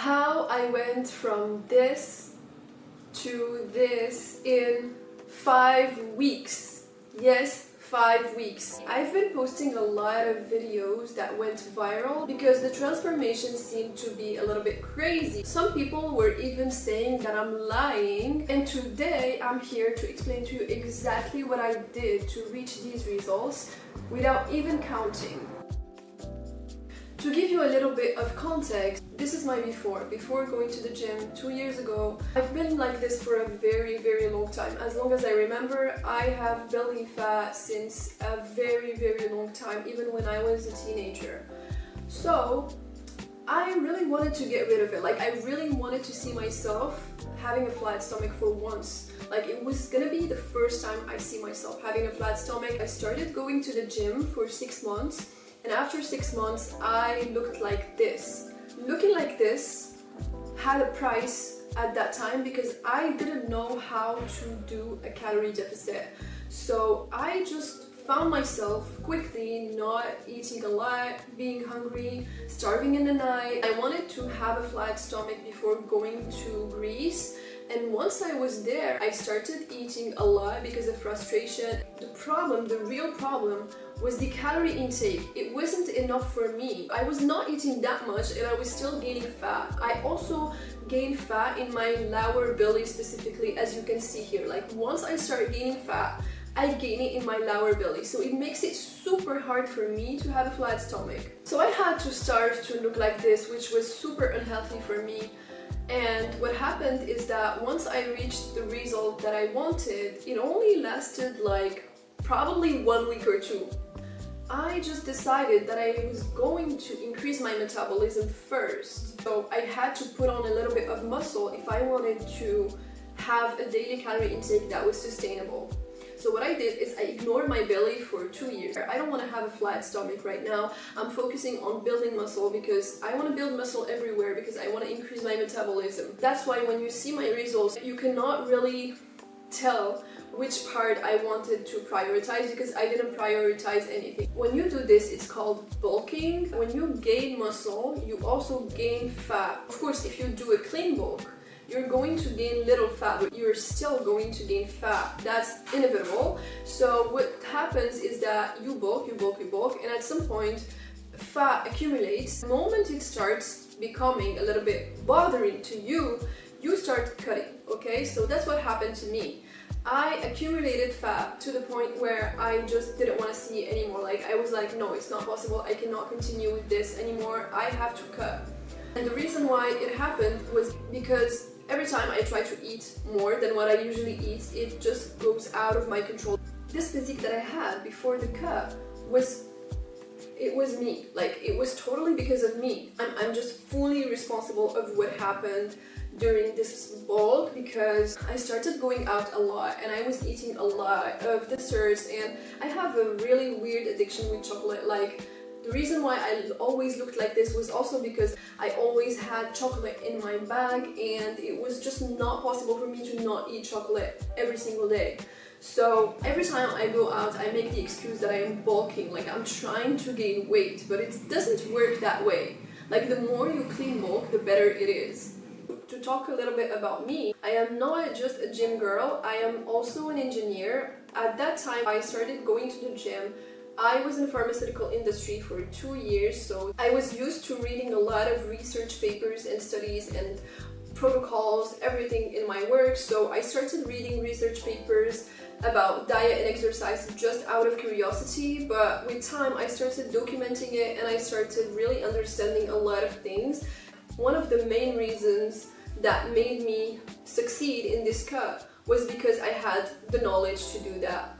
How I went from this to this in 5 weeks. Yes, 5 weeks. I've been posting a lot of videos that went viral because the transformation seemed to be a little bit crazy. Some people were even saying that I'm lying, and today I'm here to explain to you exactly what I did to reach these results without even counting. To give you a little bit of context, this is my before going to the gym 2 years ago. I've been like this for a very long time. As long as I remember, I have belly fat since a very long time, even when I was a teenager. So I really wanted to get rid of it. Like, I really wanted to see myself having a flat stomach for once. Like, it was gonna be the first time I see myself having a flat stomach. I started going to the gym for 6 months. And after 6 months, I looked like this. Looking like this had a price at that time because I didn't know how to do a calorie deficit. So I just found myself quickly not eating a lot, being hungry, starving in the night. I wanted to have a flat stomach before going to Greece. And once I was there, I started eating a lot because of frustration. The real problem, was the calorie intake. It wasn't enough for me. I was not eating that much and I was still gaining fat. I also gained fat in my lower belly specifically, as you can see here. Like, once I start gaining fat, I gain it in my lower belly. So it makes it super hard for me to have a flat stomach. So I had to start to look like this, which was super unhealthy for me. And what happened is that once I reached the result that I wanted, it only lasted like probably 1 week or 2. I just decided that I was going to increase my metabolism first. So I had to put on a little bit of muscle if I wanted to have a daily calorie intake that was sustainable. So what I did is I ignored my belly for 2 years. I don't want to have a flat stomach right now. I'm focusing on building muscle because I want to build muscle everywhere because I want to increase my metabolism. That's why when you see my results, you cannot really tell which part I wanted to prioritize because I didn't prioritize anything. When you do this, it's called bulking. When you gain muscle, you also gain fat. Of course, if you do a clean bulk, you're going to gain little fat, but you're still going to gain fat. That's inevitable. So what happens is that you bulk, and at some point, fat accumulates. The moment it starts becoming a little bit bothering to you, you start cutting, okay? So that's what happened to me. I accumulated fat to the point where I just didn't want to see it anymore. Like, I was like, no, it's not possible. I cannot continue with this anymore. I have to cut. And the reason why it happened was because every time I try to eat more than what I usually eat, it just goes out of my control. This physique that I had before the cut was me. Like, it was totally because of me. I'm just fully responsible of what happened during this bulk because I started going out a lot and I was eating a lot of desserts, and I have a really weird addiction with chocolate. Like, the reason why I always looked like this was also because I always had chocolate in my bag, and it was just not possible for me to not eat chocolate every single day. So every time I go out, I make the excuse that I am bulking, like I'm trying to gain weight, but it doesn't work that way. Like, the more you clean bulk, the better it is. To talk a little bit about me, I am not just a gym girl, I am also an engineer. At that time, I started going to the gym. I was in the pharmaceutical industry for 2 years, so I was used to reading a lot of research papers and studies and protocols, everything in my work. So I started reading research papers about diet and exercise just out of curiosity, but with time I started documenting it and I started really understanding a lot of things. One of the main reasons that made me succeed in this cut was because I had the knowledge to do that.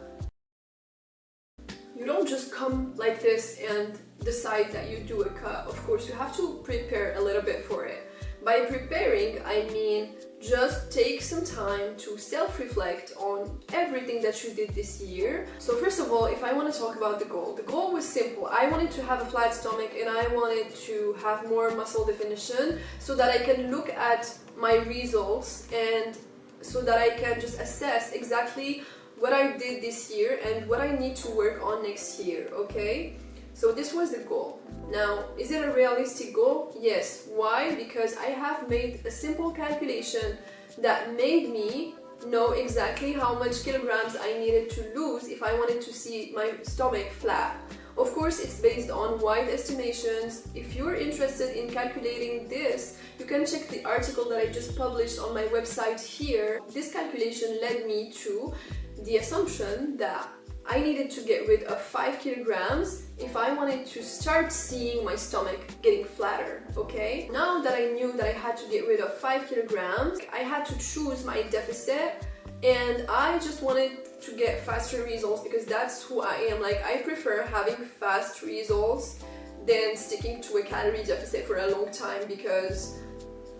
You don't just come like this and decide that you do a cut. Of course, you have to prepare a little bit for it. By preparing, I mean just take some time to self-reflect on everything that you did this year. So first of all, if I want to talk about the goal was simple. I wanted to have a flat stomach and I wanted to have more muscle definition so that I can look at my results and so that I can just assess exactly what I did this year and what I need to work on next year, okay? So this was the goal. Now, is it a realistic goal? Yes. Why? Because I have made a simple calculation that made me know exactly how much kilograms I needed to lose if I wanted to see my stomach flat. Of course, it's based on wide estimations. If you're interested in calculating this, you can check the article that I just published on my website here. This calculation led me to the assumption that I needed to get rid of 5 kilograms if I wanted to start seeing my stomach getting flatter, okay? Now that I knew that I had to get rid of 5 kilograms, I had to choose my deficit, and I just wanted to get faster results because that's who I am. Like, I prefer having fast results than sticking to a calorie deficit for a long time because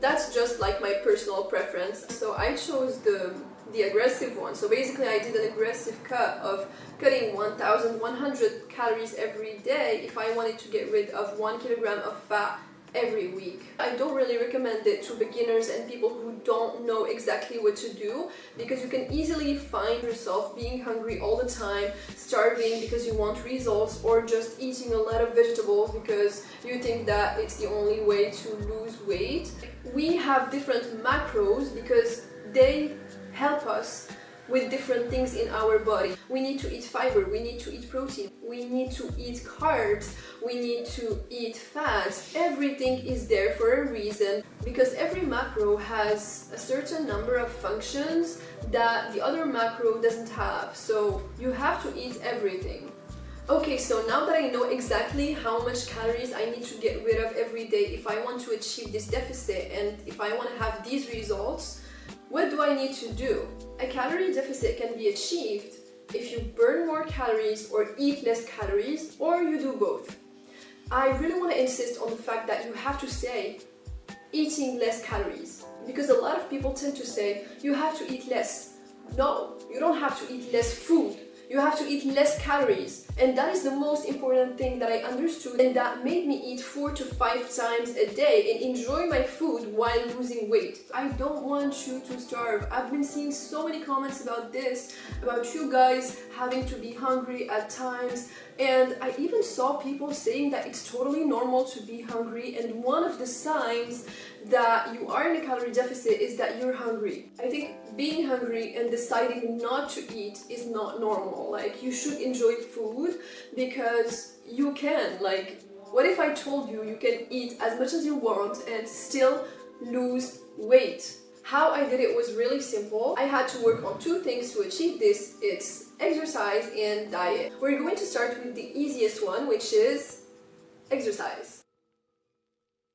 that's just like my personal preference. So I chose the aggressive one. So basically I did an aggressive cut of cutting 1,100 calories every day if I wanted to get rid of 1 kilogram of fat every week. I don't really recommend it to beginners and people who don't know exactly what to do because you can easily find yourself being hungry all the time, starving because you want results, or just eating a lot of vegetables because you think that it's the only way to lose weight. We have different macros because they help us with different things in our body. We need to eat fiber, we need to eat protein, we need to eat carbs, we need to eat fats. Everything is there for a reason because every macro has a certain number of functions that the other macro doesn't have. So you have to eat everything. Okay, so now that I know exactly how much calories I need to get rid of every day if I want to achieve this deficit and if I want to have these results, what do I need to do? A calorie deficit can be achieved if you burn more calories or eat less calories, or you do both. I really want to insist on the fact that you have to say eating less calories, because a lot of people tend to say you have to eat less. No, you don't have to eat less food. You have to eat less calories. And that is the most important thing that I understood, and that made me eat 4 to 5 times a day and enjoy my food while losing weight. I don't want you to starve. I've been seeing so many comments about this, about you guys having to be hungry at times, and I even saw people saying that it's totally normal to be hungry, and one of the signs that you are in a calorie deficit is that you're hungry. I think being hungry and deciding not to eat is not normal. Like, you should enjoy food because you can. Like, what if I told you you can eat as much as you want and still lose weight? How I did it was really simple. I had to work on 2 things to achieve this. It's exercise and diet. We're going to start with the easiest one, which is exercise.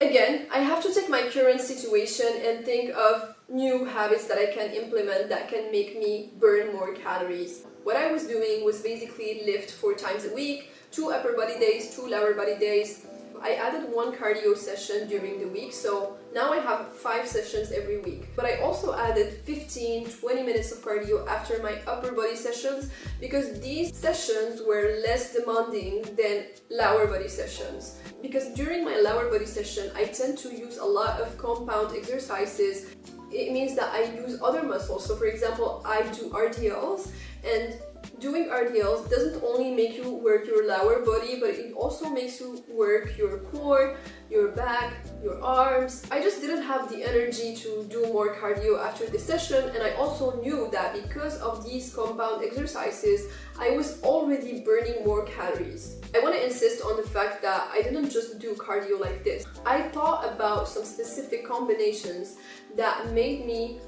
Again, I have to take my current situation and think of new habits that I can implement that can make me burn more calories. What I was doing was basically lift 4 times a week, 2 upper body days, 2 lower body days. I added 1 cardio session during the week, so now I have 5 sessions every week. But I also added 15-20 minutes of cardio after my upper body sessions because these sessions were less demanding than lower body sessions. Because during my lower body session, I tend to use a lot of compound exercises. It means that I use other muscles. So for example, I do RDLs, and doing RDLs doesn't only make you work your lower body, but it also makes you work your core, your back, your arms. I just didn't have the energy to do more cardio after the session, and I also knew that because of these compound exercises, I was already burning more calories. I want to insist on the fact that I didn't just do cardio like this. I thought about some specific combinations that made me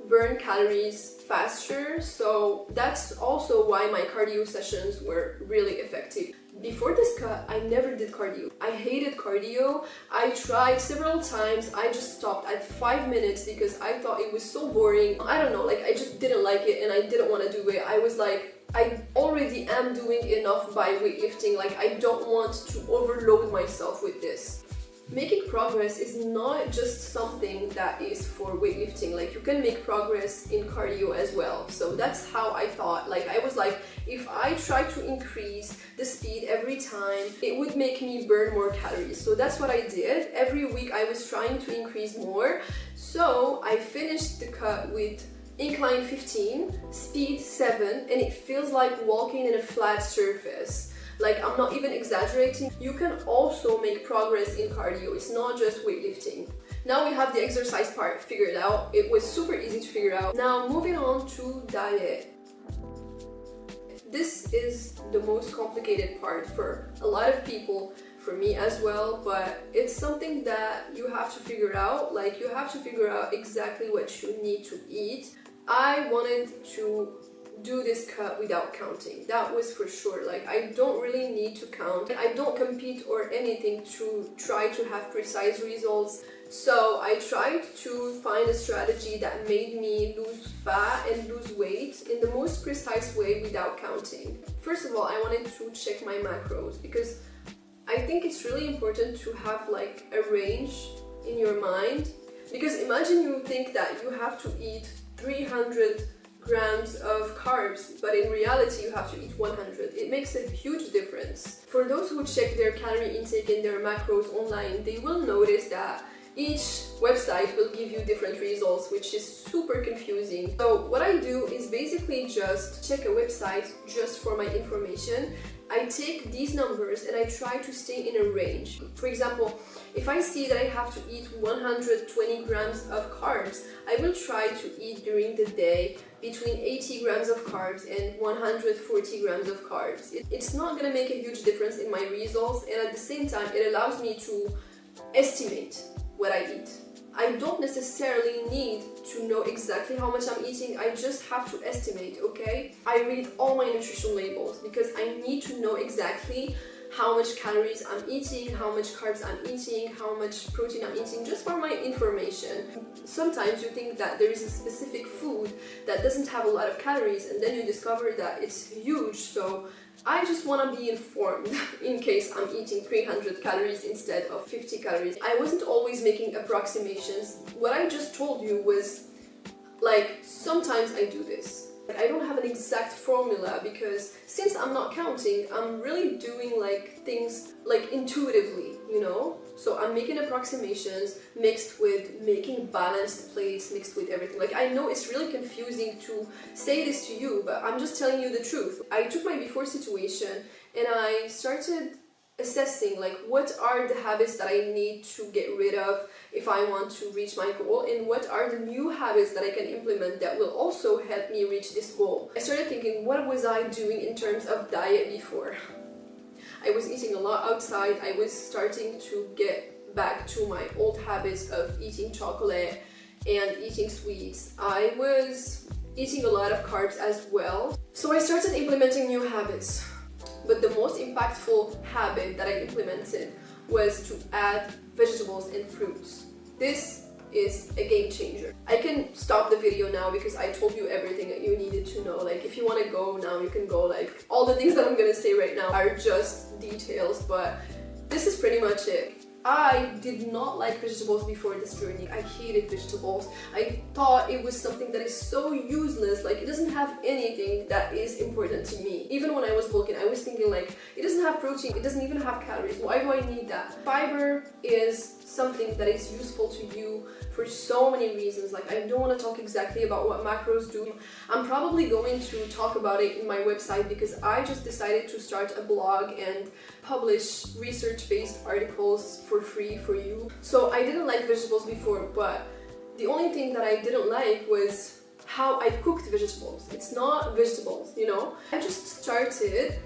burn calories faster, so that's also why my cardio sessions were really effective. Before this cut, I never did cardio. I hated cardio. I tried several times. I just stopped at 5 minutes because I thought it was so boring. I don't know, like, I just didn't like it and I didn't want to do it. I was like, I already am doing enough by weightlifting. Like, I don't want to overload myself with this. Making progress is not just something that is for weightlifting. Like, you can make progress in cardio as well. So that's how I thought. Like, I was like, if I try to increase the speed every time, it would make me burn more calories. So that's what I did. Every week I was trying to increase more. So I finished the cut with incline 15, speed 7, and it feels like walking in a flat surface. Like, I'm not even exaggerating. You can also make progress in cardio. It's not just weightlifting. Now we have the exercise part figured out. It was super easy to figure out. Now moving on to diet. This is the most complicated part for a lot of people, for me as well, but it's something that you have to figure out. Like, you have to figure out exactly what you need to eat. I wanted to do this cut without counting. That was for sure. Like, I don't really need to count. I don't compete or anything to try to have precise results. So I tried to find a strategy that made me lose fat and lose weight in the most precise way without counting. First of all, I wanted to check my macros because I think it's really important to have like a range in your mind. Because imagine you think that you have to eat 300 grams of carbs, but in reality you have to eat 100. It makes a huge difference. For those who check their calorie intake and their macros online, they will notice that each website will give you different results, which is super confusing. So what I do is basically just check a website just for my information. I take these numbers and I try to stay in a range. For example, if I see that I have to eat 120 grams of carbs, I will try to eat during the day between 80 grams of carbs and 140 grams of carbs. It's not going to make a huge difference in my results, and at the same time it allows me to estimate what I eat. I don't necessarily need to know exactly how much I'm eating, I just have to estimate, okay? I read all my nutrition labels because I need to know exactly how much calories I'm eating, how much carbs I'm eating, how much protein I'm eating, just for my information. Sometimes you think that there is a specific food that doesn't have a lot of calories, and then you discover that it's huge, so I just want to be informed in case I'm eating 300 calories instead of 50 calories. I wasn't always making approximations. What I just told you was, like, sometimes I do this. I don't have an exact formula because since I'm not counting, I'm really doing like things like intuitively, you know? So I'm making approximations mixed with making balanced plates, mixed with everything. Like, I know it's really confusing to say this to you, but I'm just telling you the truth. I took my before situation and I started assessing like what are the habits that I need to get rid of if I want to reach my goal, and what are the new habits that I can implement that will also help me reach this goal. I started thinking, what was I doing in terms of diet before? I was eating a lot outside. I was starting to get back to my old habits of eating chocolate and eating sweets. I was eating a lot of carbs as well. So I started implementing new habits. But the most impactful habit that I implemented was to add vegetables and fruits. This is a game changer. I can stop the video now because I told you everything that you needed to know. Like, if you want to go now, you can go. Like, all the things that I'm gonna say right now are just details, but this is pretty much it. I did not like vegetables before this journey. I hated vegetables. I thought it was something that is so useless, like it doesn't have anything that is important to me. Even when I was bulking, I was thinking like, it doesn't have protein, it doesn't even have calories, why do I need that? Fiber is something that is useful to you for so many reasons. Like, I don't want to talk exactly about what macros do. I'm probably going to talk about it in my website because I just decided to start a blog and publish research-based articles for free for you. So I didn't like vegetables before, but the only thing that I didn't like was how I cooked vegetables. It's not vegetables, you know? I just started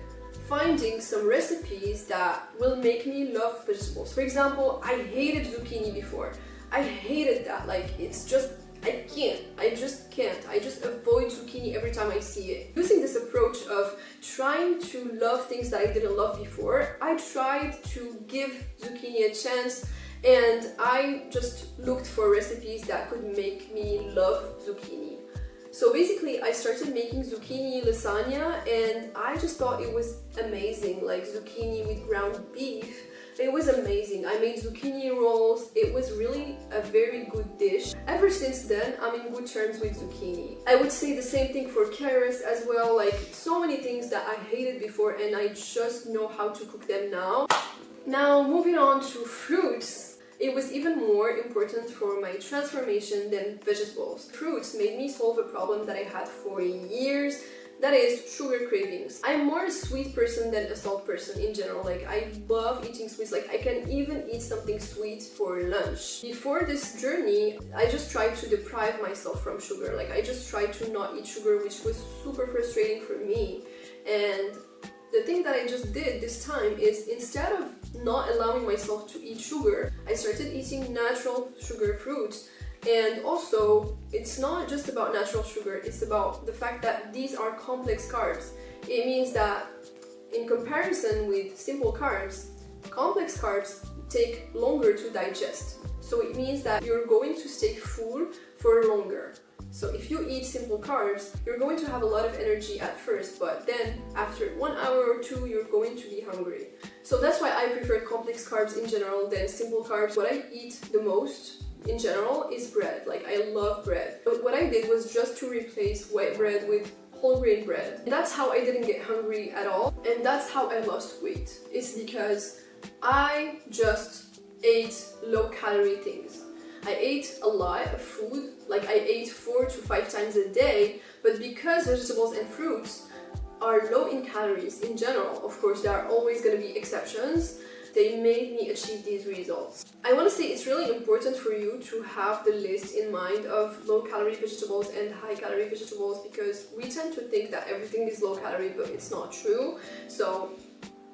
finding some recipes that will make me love vegetables. For example, I hated zucchini before. I hated that. Like, it's just, I just can't. I just avoid zucchini every time I see it. Using this approach of trying to love things that I didn't love before, I tried to give zucchini a chance, and I just looked for recipes that could make me love zucchini. So basically, I started making zucchini lasagna, and I just thought it was amazing, like zucchini with ground beef. It was amazing. I made zucchini rolls. It was really a very good dish. Ever since then, I'm in good terms with zucchini. I would say the same thing for carrots as well, like so many things that I hated before, and I just know how to cook them now. Now, moving on to fruits. It was even more important for my transformation than vegetables. Fruits made me solve a problem that I had for years that is sugar cravings. I'm more a sweet person than a salt person in general. Like, I love eating sweets. Like, I can even eat something sweet for lunch. Before this journey, I just tried to deprive myself from sugar. Like, I just tried to not eat sugar, which was super frustrating for me. And the thing that I just did this time is, instead of not allowing myself to eat sugar, I started eating natural sugar fruits. And also, it's not just about natural sugar, it's about the fact that these are complex carbs. It means that in comparison with simple carbs, complex carbs take longer to digest. So it means that you're going to stay full for longer. So if you eat simple carbs, you're going to have a lot of energy at first, but then after 1 hour or two, you're going to be hungry. So that's why I prefer complex carbs in general than simple carbs. What I eat the most in general is bread. Like, I love bread. But what I did was just to replace white bread with whole grain bread. And that's how I didn't get hungry at all. And that's how I lost weight. It's because I just ate low calorie things. I ate a lot of food. Like, I ate 4 to 5 times a day. But because vegetables and fruits are low in calories in general, of course there are always going to be exceptions, they made me achieve these results. I want to say it's really important for you to have the list in mind of low-calorie vegetables and high-calorie vegetables, because we tend to think that everything is low-calorie, but it's not true. So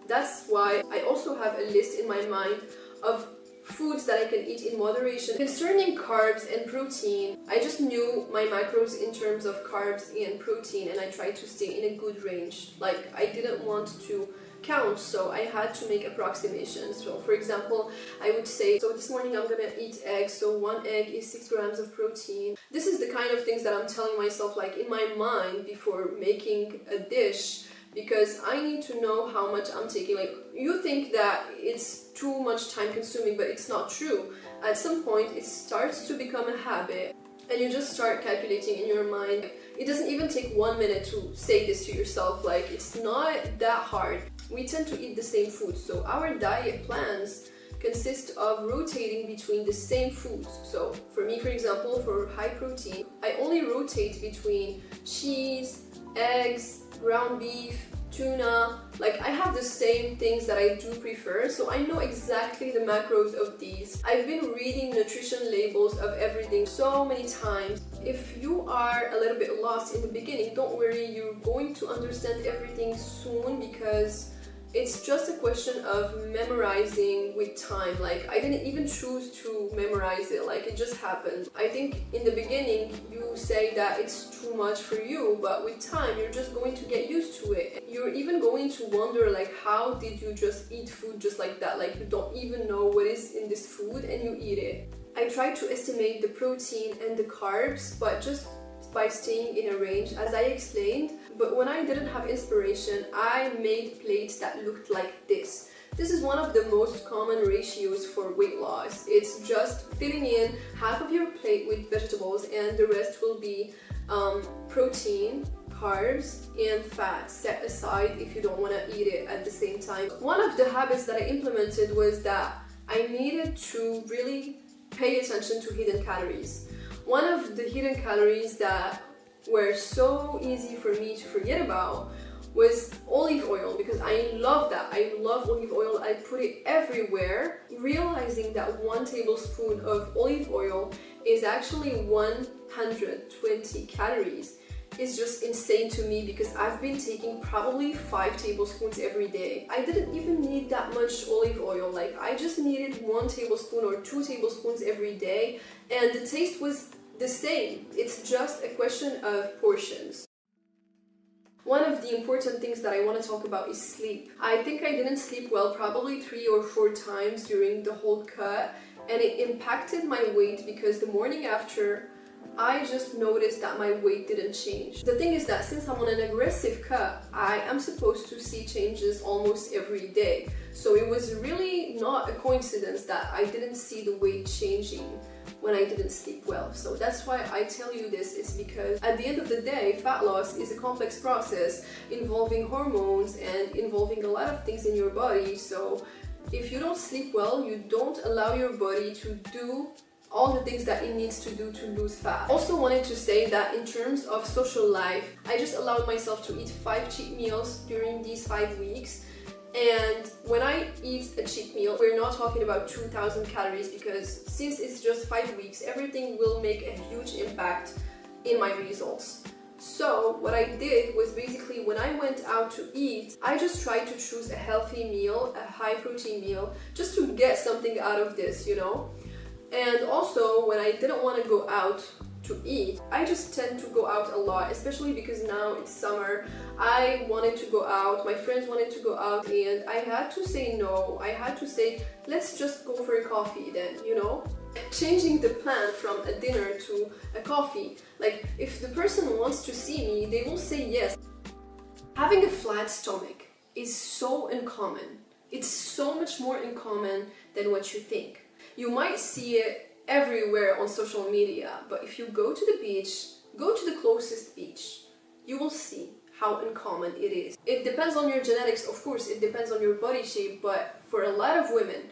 that's why I also have a list in my mind of foods that I can eat in moderation. Concerning carbs and protein, I just knew my macros in terms of carbs and protein, and I tried to stay in a good range. Like, I didn't want to count, so I had to make approximations. So for example, I would say, so this morning I'm gonna eat eggs, so 1 egg is 6 grams of protein. This is the kind of things that I'm telling myself, like, in my mind before making a dish, because I need to know how much I'm taking. Like, you think that it's too much time consuming, but it's not true. At some point it starts to become a habit, and you just start calculating in your mind. It doesn't even take 1 minute to say this to yourself. Like, it's not that hard. We tend to eat the same food, so our diet plans consist of rotating between the same foods. So for me, for example, for high protein, I only rotate between cheese, eggs, ground beef, tuna. Like, I have the same things that I do prefer, so I know exactly the macros of these. I've been reading nutrition labels of everything so many times. If you are a little bit lost in the beginning, don't worry, you're going to understand everything soon, because it's just a question of memorizing with time. Like, I didn't even choose to memorize it, like, it just happened. I think in the beginning you say that it's too much for you, but with time you're just going to get used to it. You're even going to wonder, like, how did you just eat food just like that? Like, you don't even know what is in this food and you eat it. I tried to estimate the protein and the carbs, but just by staying in a range, as I explained. But when I didn't have inspiration, I made plates that looked like this. This is one of the most common ratios for weight loss. It's just filling in half of your plate with vegetables, and the rest will be protein, carbs, and fat set aside if you don't want to eat it at the same time. One of the habits that I implemented was that I needed to really pay attention to hidden calories. One of the hidden calories that were so easy for me to forget about was olive oil, because I love that. I love olive oil. I put it everywhere. Realizing that 1 tablespoon of olive oil is actually 120 calories is just insane to me, because I've been taking probably 5 tablespoons every day. I didn't even need that much olive oil. Like, I just needed 1 tablespoon or 2 tablespoons every day, and the taste was the same. It's just a question of portions. One of the important things that I want to talk about is sleep. I think I didn't sleep well probably 3 or 4 times during the whole cut, and it impacted my weight, because the morning after I just noticed that my weight didn't change. The thing is that since I'm on an aggressive cut, I am supposed to see changes almost every day. So it was really not a coincidence that I didn't see the weight changing when I didn't sleep well. So that's why I tell you this. It's because at the end of the day, fat loss is a complex process involving hormones and involving a lot of things in your body. So if you don't sleep well, you don't allow your body to do all the things that it needs to do to lose fat. Also wanted to say that in terms of social life, I just allowed myself to eat 5 cheat meals during these 5 weeks. And when I eat a cheat meal, we're not talking about 2,000 calories, because since it's just 5 weeks, everything will make a huge impact in my results. So what I did was basically when I went out to eat, I just tried to choose a healthy meal, a high protein meal, just to get something out of this, you know? And also when I didn't want to go out to eat, I just tend to go out a lot, especially because now it's summer. I wanted to go out, my friends wanted to go out, and I had to say no. I had to say, let's just go for a coffee then, you know? Changing the plan from a dinner to a coffee. Like, if the person wants to see me, they will say yes. Having a flat stomach is so uncommon. It's so much more uncommon than what you think. You might see it everywhere on social media, but if you go to the beach, go to the closest beach, you will see how uncommon it is. It depends on your genetics, of course, it depends on your body shape, but for a lot of women,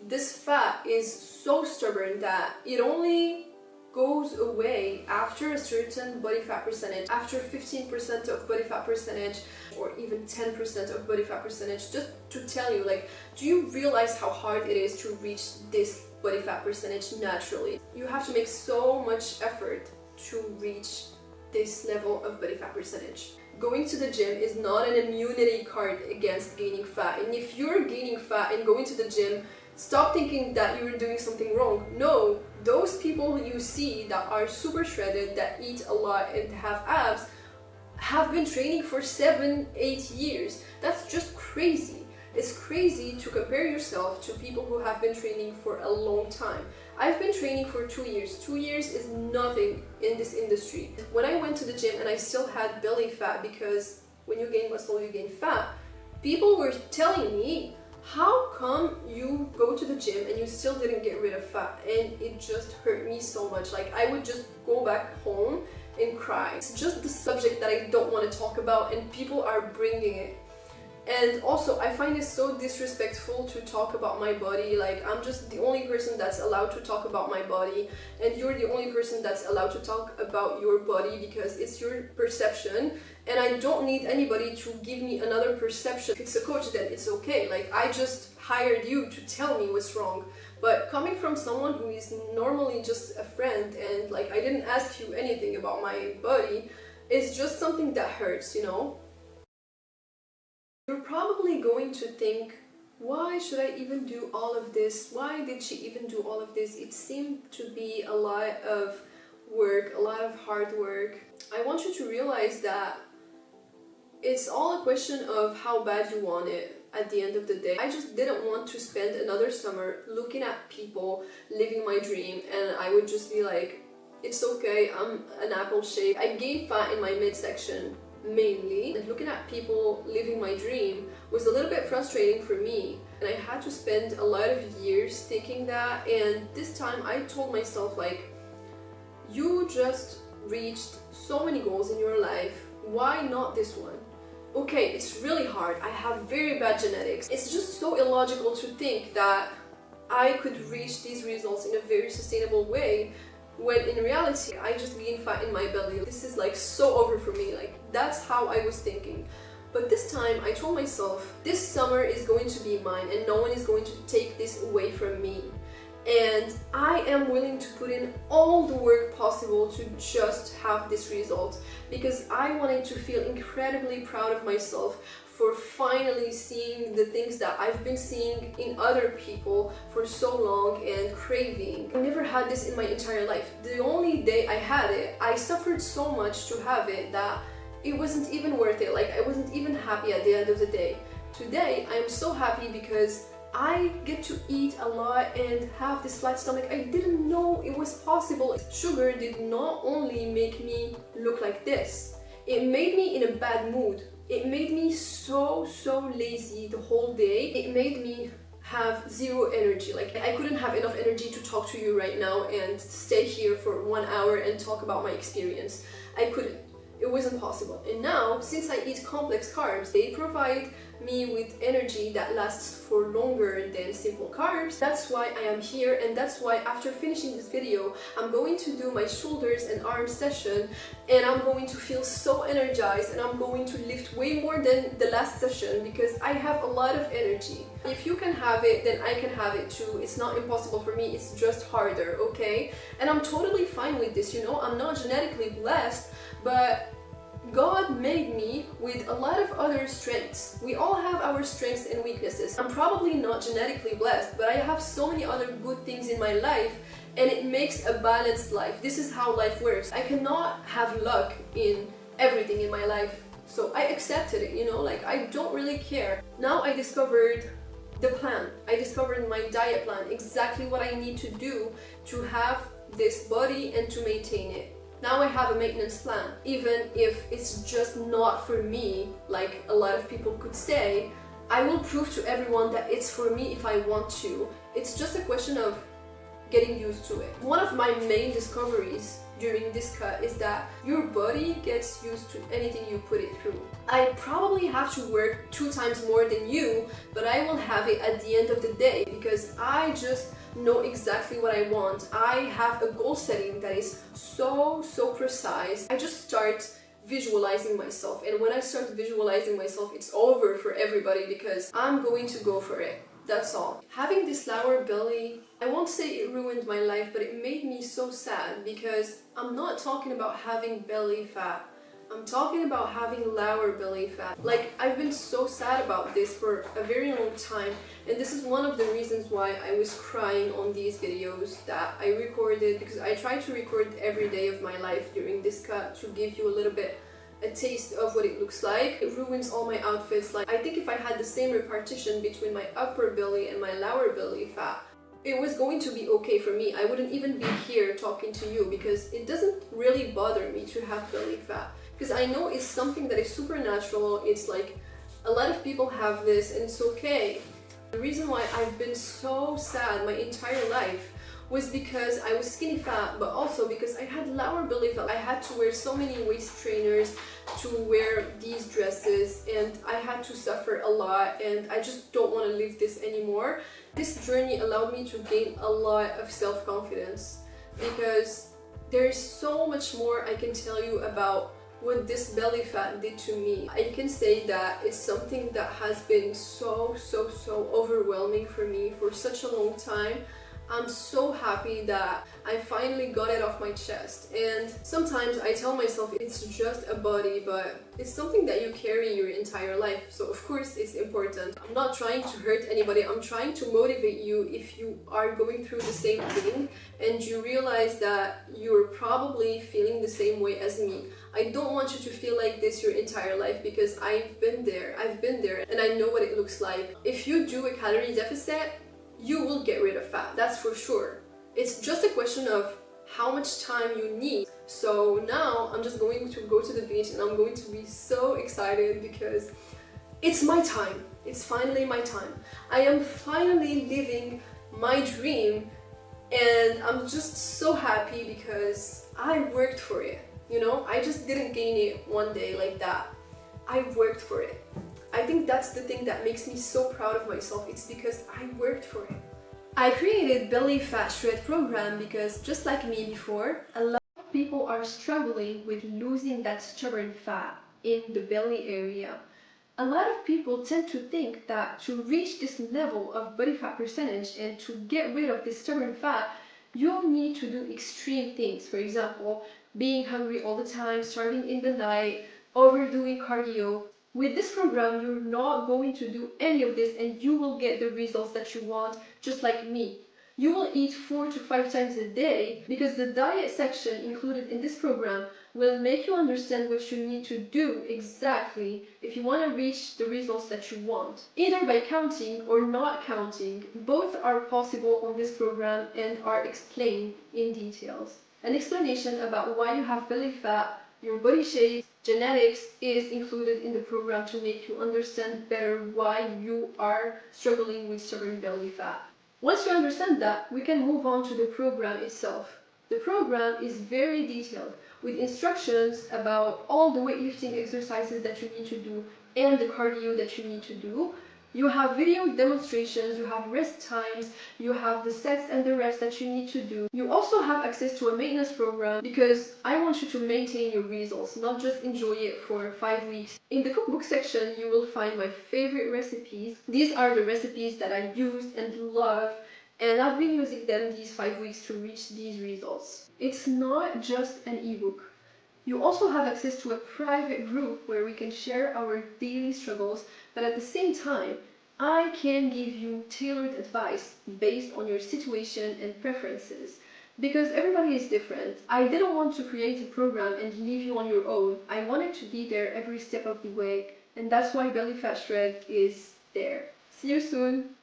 this fat is so stubborn that it only goes away after a certain body fat percentage, after 15% of body fat percentage, or even 10% of body fat percentage. Just to tell you, like, do you realize how hard it is to reach this body fat percentage naturally? You have to make so much effort to reach this level of body fat percentage. Going to the gym is not an immunity card against gaining fat, and if you're gaining fat and going to the gym, stop thinking that you're doing something wrong. No, those people you see that are super shredded, that eat a lot and have abs, have been training for 7-8 years. That's just crazy. It's crazy to compare yourself to people who have been training for a long time. I've been training for 2 years. 2 years is nothing in this industry. When I went to the gym and I still had belly fat, because when you gain muscle, you gain fat, people were telling me, how come you go to the gym and you still didn't get rid of fat? And it just hurt me so much. Like, I would just go back home and cry. It's just the subject that I don't want to talk about, and people are bringing it. And also, I find it so disrespectful to talk about my body. Like, I'm just the only person that's allowed to talk about my body, and you're the only person that's allowed to talk about your body because it's your perception, and I don't need anybody to give me another perception. If it's a coach, then it's okay. Like, I just hired you to tell me what's wrong. But coming from someone who is normally just a friend, and like, I didn't ask you anything about my body, it's just something that hurts, you know? You're probably going to think, why should I even do all of this? Why did she even do all of this? It seemed to be a lot of work, a lot of hard work. I want you to realize that it's all a question of how bad you want it at the end of the day. I just didn't want to spend another summer looking at people living my dream, and I would just be like, it's okay, I'm an apple shape. I gained fat in my midsection mainly, and looking at people living my dream was a little bit frustrating for me, and I had to spend a lot of years thinking that. And this time I told myself, like, you just reached so many goals in your life, why not this one? Okay, it's really hard, I have very bad genetics, it's just so illogical to think that I could reach these results in a very sustainable way, when in reality, I just gained fat in my belly. This is like so over for me. Like, that's how I was thinking. But this time, I told myself, this summer is going to be mine, and no one is going to take this away from me. And I am willing to put in all the work possible to just have this result, because I wanted to feel incredibly proud of myself for finally seeing the things that I've been seeing in other people for so long and craving. I never had this in my entire life. The only day I had it, I suffered so much to have it that it wasn't even worth it. Like, I wasn't even happy at the end of the day. Today, I'm so happy because I get to eat a lot and have this flat stomach. I didn't know it was possible. Sugar did not only make me look like this, it made me in a bad mood. It made me so lazy the whole day. It made me have zero energy. Like, I couldn't have enough energy to talk to you right now and stay here for 1 hour and talk about my experience. I couldn't. It wasn't possible. And now, since I eat complex carbs, they provide me with energy that lasts for longer than simple carbs. That's why I am here, and that's why after finishing this video, I'm going to do my shoulders and arms session, and I'm going to feel so energized, and I'm going to lift way more than the last session because I have a lot of energy. If you can have it, then I can have it too. It's not impossible for me, it's just harder, okay? And I'm totally fine with this, you know? I'm not genetically blessed, but God made me with a lot of other strengths. We all have our strengths and weaknesses. I'm probably not genetically blessed, but I have so many other good things in my life, and it makes a balanced life. This is how life works. I cannot have luck in everything in my life, so I accepted it, you know, like I don't really care. Now I discovered the plan. I discovered my diet plan, exactly what I need to do to have this body and to maintain it. Now I have a maintenance plan, even if it's just not for me, like a lot of people could say. I will prove to everyone that it's for me if I want to. It's just a question of getting used to it. One of my main discoveries during this cut is that your body gets used to anything you put it through. I probably have to work 2 times more than you, but I will have it at the end of the day because I just know exactly what I want. I have a goal setting that is so precise. I just start visualizing myself, and when I start visualizing myself, it's over for everybody because I'm going to go for it. That's all. Having this lower belly, I won't say it ruined my life, but it made me so sad because I'm not talking about having belly fat. I'm talking about having lower belly fat. Like, I've been so sad about this for a very long time, and this is one of the reasons why I was crying on these videos that I recorded, because I try to record every day of my life during this cut to give you a little bit a taste of what it looks like. It ruins all my outfits. Like, I think if I had the same repartition between my upper belly and my lower belly fat, it was going to be okay for me. I wouldn't even be here talking to you because it doesn't really bother me to have belly fat. Because I know it's something that is supernatural. It's like a lot of people have this and it's okay. The reason why I've been so sad my entire life was because I was skinny fat, but also because I had lower belly fat. I had to wear so many waist trainers to wear these dresses, and I had to suffer a lot, and I just don't want to live this anymore. This journey allowed me to gain a lot of self-confidence because there's so much more I can tell you about what this belly fat did to me. I can say that it's something that has been so overwhelming for me for such a long time. I'm so happy that I finally got it off my chest. And sometimes I tell myself it's just a body, but it's something that you carry your entire life. So of course it's important. I'm not trying to hurt anybody. I'm trying to motivate you if you are going through the same thing and you realize that you're probably feeling the same way as me. I don't want you to feel like this your entire life because I've been there, and I know what it looks like. If you do a calorie deficit, you will get rid of fat, that's for sure. It's just a question of how much time you need. So now I'm just going to go to the beach and I'm going to be so excited because it's my time. It's finally my time. I am finally living my dream, and I'm just so happy because I worked for it. You know, I just didn't gain it one day like that. I worked for it. I think that's the thing that makes me so proud of myself. It's because I worked for it. I created Belly Fat Shred program because just like me before, a lot of people are struggling with losing that stubborn fat in the belly area. A lot of people tend to think that to reach this level of body fat percentage and to get rid of this stubborn fat, you'll need to do extreme things. For example, being hungry all the time, starving in the night, overdoing cardio. With this program, you're not going to do any of this and you will get the results that you want, just like me. You will eat 4 to 5 times a day because the diet section included in this program will make you understand what you need to do exactly if you want to reach the results that you want. Either by counting or not counting, both are possible on this program and are explained in details. An explanation about why you have belly fat, your body shape, genetics is included in the program to make you understand better why you are struggling with stubborn belly fat. Once you understand that, we can move on to the program itself. The program is very detailed with instructions about all the weightlifting exercises that you need to do and the cardio that you need to do. You have video demonstrations, you have rest times, you have the sets and the rest that you need to do. You also have access to a maintenance program because I want you to maintain your results, not just enjoy it for 5 weeks. In the cookbook section, you will find my favorite recipes. These are the recipes that I used and love, and I've been using them these 5 weeks to reach these results. It's not just an ebook. You also have access to a private group where we can share our daily struggles, but at the same time, I can give you tailored advice based on your situation and preferences. Because everybody is different. I didn't want to create a program and leave you on your own. I wanted to be there every step of the way, and that's why Belly Fat Shred is there. See you soon!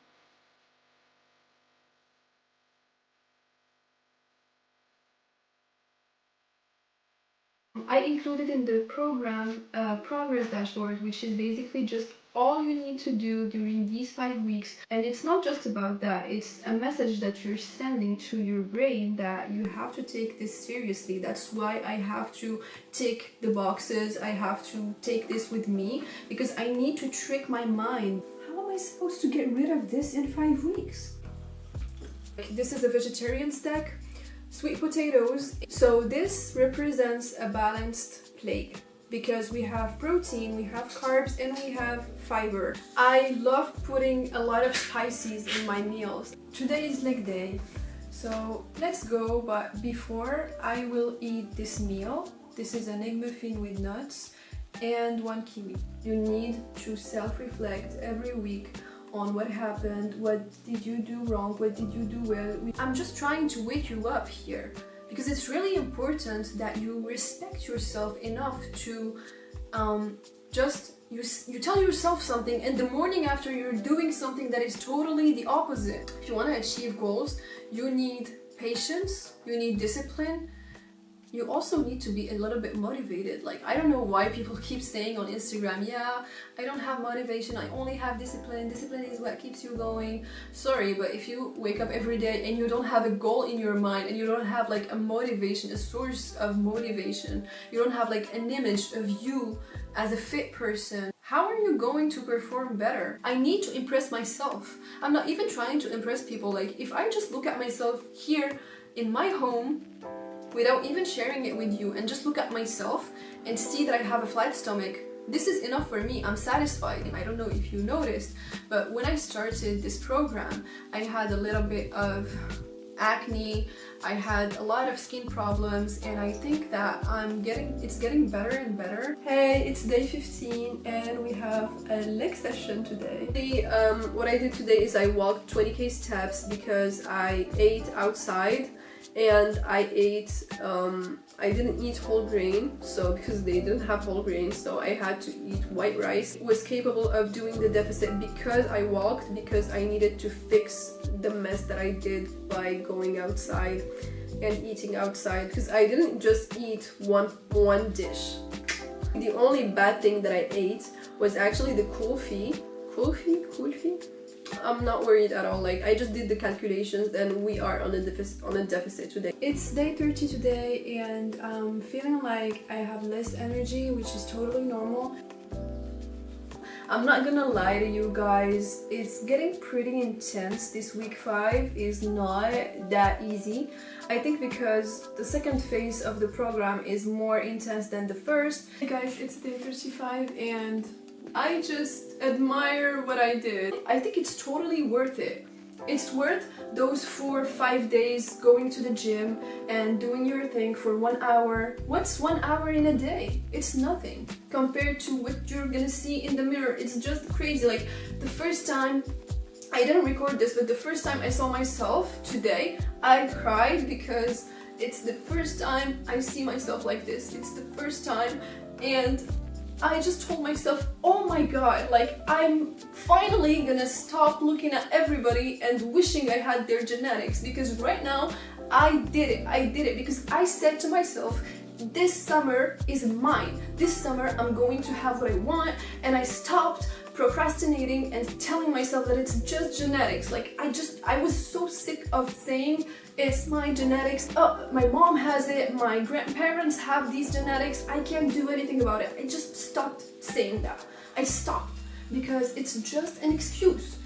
I included in the program a progress dashboard, which is basically just all you need to do during these 5 weeks. And it's not just about that, it's a message that you're sending to your brain that you have to take this seriously. That's why I have to tick the boxes, I have to take this with me, because I need to trick my mind. How am I supposed to get rid of this in 5 weeks? This is a vegetarian stack. Sweet potatoes. So this represents a balanced plate because we have protein, we have carbs, and we have fiber. I love putting a lot of spices in my meals. Today is leg day, so let's go. But before, I will eat this meal. This is an egg muffin with nuts and 1 kiwi. You need to self-reflect every week on what happened, what did you do wrong, what did you do well. I'm just trying to wake you up here because it's really important that you respect yourself enough to you tell yourself something, and the morning after you're doing something that is totally the opposite. If you want to achieve goals, you need patience, you need discipline. You also need to be a little bit motivated. Like, I don't know why people keep saying on Instagram, yeah, I don't have motivation, I only have discipline. Discipline is what keeps you going. Sorry, but if you wake up every day and you don't have a goal in your mind, and you don't have like a motivation, a source of motivation, you don't have like an image of you as a fit person, how are you going to perform better? I need to impress myself. I'm not even trying to impress people. Like, if I just look at myself here in my home, without even sharing it with you, and just look at myself and see that I have a flat stomach, this is enough for me. I'm satisfied. I don't know if you noticed, but when I started this program, I had a little bit of acne, I had a lot of skin problems, and I think that it's getting better and better. Hey, it's day 15 and we have a leg session today. What I did today is I walked 20k steps because I ate outside, and I didn't eat whole grain, so because they didn't have whole grain, so I had to eat white rice. Was capable of doing the deficit because I walked, because I needed to fix the mess that I did by going outside and eating outside, because I didn't just eat one dish. The only bad thing that I ate was actually the kulfi. I'm not worried at all. Like, I just did the calculations and we are on a deficit today. It's day 30 today and I'm feeling like I have less energy, which is totally normal. I'm not gonna lie to you guys, it's getting pretty intense. This week 5 is not that easy. I think because the second phase of the program is more intense than the first. Hey guys, it's day 35 and I just admire what I did. I think it's totally worth it. It's worth those 4 or 5 days going to the gym and doing your thing for 1 hour. What's 1 hour in a day? It's nothing compared to what you're gonna see in the mirror. It's just crazy. Like, the first time, I didn't record this, but the first time I saw myself today, I cried because it's the first time I see myself like this. It's the first time, and I just told myself, oh my god, like, I'm finally gonna stop looking at everybody and wishing I had their genetics, because right now I did it because I said to myself, this summer is mine. This summer I'm going to have what I want, and I stopped procrastinating and telling myself that it's just genetics. Like I was so sick of saying it's my genetics. Oh, my mom has it, my grandparents have these genetics, I can't do anything about it. I just stopped saying that. I stopped because it's just an excuse.